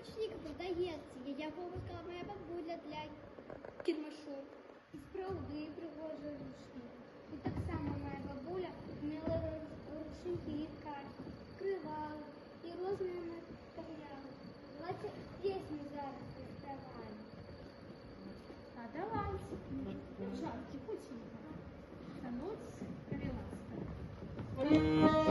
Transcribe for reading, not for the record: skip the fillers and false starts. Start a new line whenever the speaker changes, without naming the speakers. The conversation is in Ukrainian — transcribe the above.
ручник продається, його виклала моя бабуля для кірмашу. І справді пригожий ручник. І так само моя бабуля вміла ручники ткати, вкривала і розмірами вставляла. Давайте пісню зараз заспіваємо.
А давайте. Жарки, очень. Становится, провела.